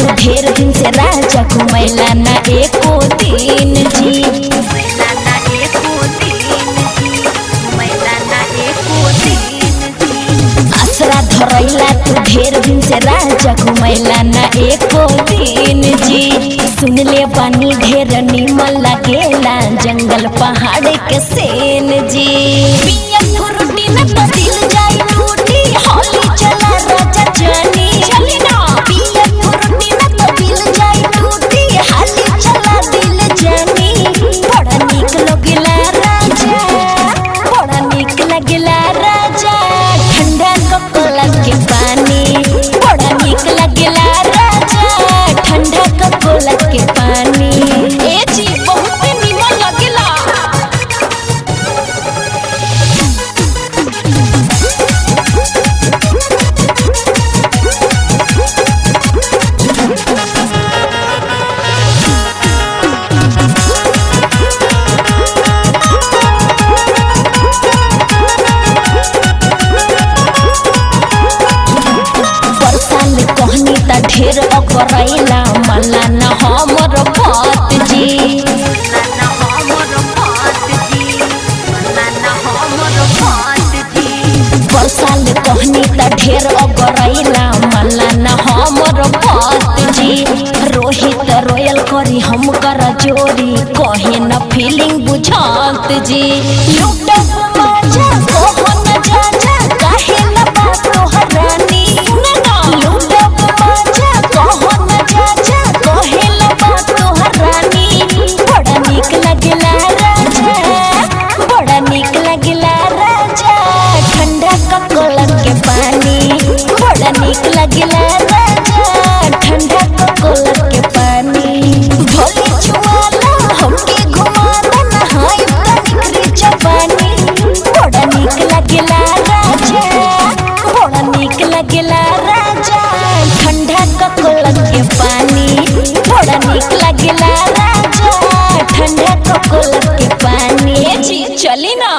तू ढेर दिन से राजा घुमैला ना एको दिन जी। आसरा धरैला तू ढेर दिन से राजा घुमैला ना एको दिन जी। सुन ले बानी ढेर निमन लागेला जंगल पहाड़ के सेन जी। पिया फुरुटी न तो दिल जाई टूटी होली चला राजा जानी चली ना। पिया फुरुटी न तो दिल जाई टूटी होली चला दिल जानी। बड़ा नीक लगला राजा, बड़ा नीक लगला राजा ठंडा कोकोला के पानी। बड़ा नीक लगला राजा ठंडा कोकोला के पानी। ए जी बहुत निमन लगला। कहनी ता ढेर अगरैला मला न हमर बात जी। साल कहनी ता ढेर अगरैला मला न हमर बात जी। रोहित रोयल करी हम कर जोरी कहे न फीलिंग बुझात जी। लूटब मजा कहो न जा जा काहे न बात तोहर रानी। लूटब मजा कहो न जा जा कहे न बात तोहर रानी। बड़ा नीक लगला राजा, बड़ा नीक लगला राजा ठंडा कोकोला के पानी। बड़ा नीक लगला राजा ठंडा कोकोला के पानी। भोले छुआला हमके घुमाना नहाई कनिकरी जवानी। बड़ा नीक लगला राजा, बड़ा नीक लगला राजा ठंडा कोकोला के पानी। बड़ा नीक लगला राजा ठंडा कोकोला के पानी। जी चली ना।